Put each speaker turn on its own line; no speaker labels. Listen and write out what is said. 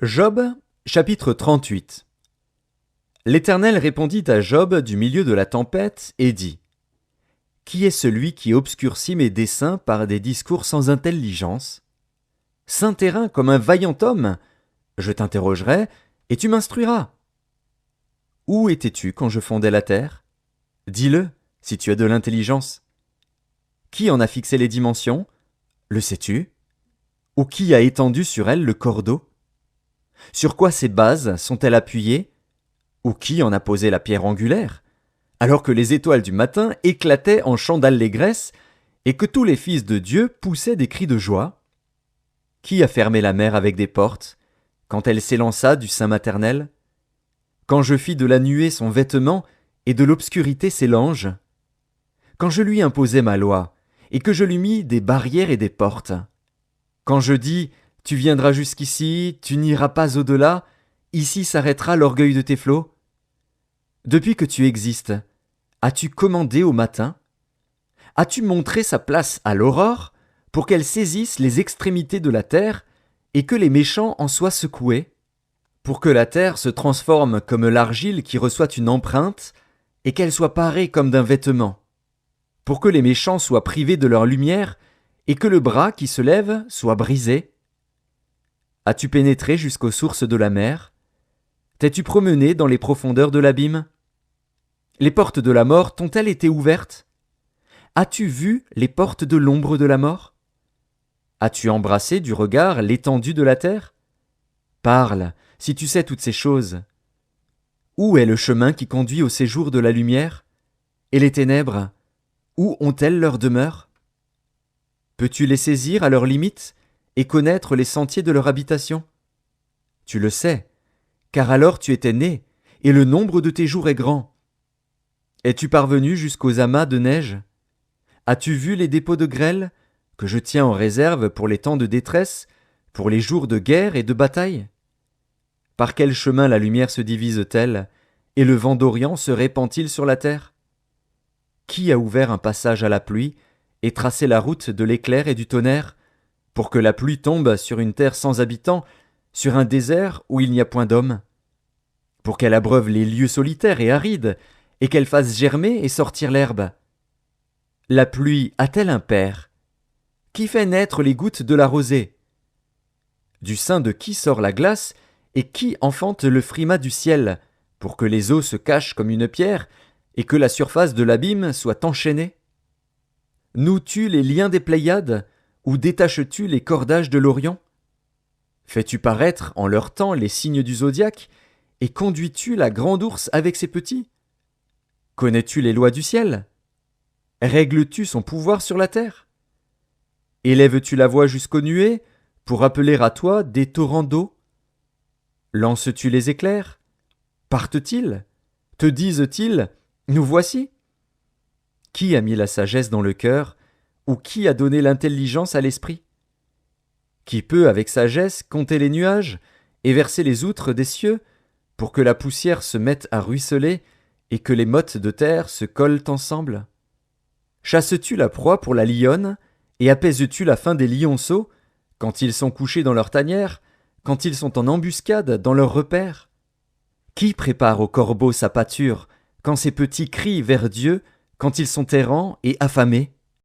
Job, chapitre 38. L'Éternel répondit à Job du milieu de la tempête et dit : Qui est celui qui obscurcit mes desseins par des discours sans intelligence ? Saint terrain comme un vaillant homme, je t'interrogerai et tu m'instruiras. Où étais-tu quand je fondais la terre ? Dis-le, si tu as de l'intelligence. Qui en a fixé les dimensions ? Le sais-tu ? Ou qui a étendu sur elle le cordeau ? Sur quoi ces bases sont-elles appuyées ? Ou qui en a posé la pierre angulaire ? Alors que les étoiles du matin éclataient en chants d'allégresse et que tous les fils de Dieu poussaient des cris de joie ? Qui a fermé la mer avec des portes, quand elle s'élança du sein maternel ? Quand je fis de la nuée son vêtement et de l'obscurité ses langes ? Quand je lui imposai ma loi et que je lui mis des barrières et des portes ? Quand je dis : tu viendras jusqu'ici, tu n'iras pas au-delà, ici s'arrêtera l'orgueil de tes flots ? Depuis que tu existes, as-tu commandé au matin ? As-tu montré sa place à l'aurore pour qu'elle saisisse les extrémités de la terre et que les méchants en soient secoués ? Pour que la terre se transforme comme l'argile qui reçoit une empreinte et qu'elle soit parée comme d'un vêtement ? Pour que les méchants soient privés de leur lumière et que le bras qui se lève soit brisé ? As-tu pénétré jusqu'aux sources de la mer ? T'es-tu promené dans les profondeurs de l'abîme ? Les portes de la mort t'ont-elles été ouvertes ? As-tu vu les portes de l'ombre de la mort ? As-tu embrassé du regard l'étendue de la terre ? Parle, si tu sais toutes ces choses. Où est le chemin qui conduit au séjour de la lumière ? Et les ténèbres, où ont-elles leur demeure ? Peux-tu les saisir à leurs limites et connaître les sentiers de leur habitation ? Tu le sais, car alors tu étais né, et le nombre de tes jours est grand. Es-tu parvenu jusqu'aux amas de neige ? As-tu vu les dépôts de grêle, que je tiens en réserve pour les temps de détresse, pour les jours de guerre et de bataille ? Par quel chemin la lumière se divise-t-elle, et le vent d'Orient se répand-il sur la terre ? Qui a ouvert un passage à la pluie, et tracé la route de l'éclair et du tonnerre, pour que la pluie tombe sur une terre sans habitants, sur un désert où il n'y a point d'homme ? Pour qu'elle abreuve les lieux solitaires et arides, et qu'elle fasse germer et sortir l'herbe ? La pluie a-t-elle un père ? Qui fait naître les gouttes de la rosée ? Du sein de qui sort la glace, et qui enfante le frimas du ciel, pour que les eaux se cachent comme une pierre, et que la surface de l'abîme soit enchaînée ? Noues-tu les liens des Pléiades, ou détaches-tu les cordages de l'Orient ? Fais-tu paraître en leur temps les signes du zodiaque, et conduis-tu la grande ours avec ses petits ? Connais-tu les lois du ciel ? Règles-tu son pouvoir sur la terre ? Élèves-tu la voix jusqu'aux nuées, pour appeler à toi des torrents d'eau ? Lances-tu les éclairs ? Partent-ils ? Te disent-ils : nous voici ? Qui a mis la sagesse dans le cœur, ou qui a donné l'intelligence à l'esprit ? Qui peut avec sagesse compter les nuages et verser les outres des cieux, pour que la poussière se mette à ruisseler et que les mottes de terre se collent ensemble ? Chasses-tu la proie pour la lionne, et apaises-tu la faim des lionceaux, quand ils sont couchés dans leur tanière, quand ils sont en embuscade dans leur repère ? Qui prépare au corbeau sa pâture, quand ses petits crient vers Dieu, quand ils sont errants et affamés ?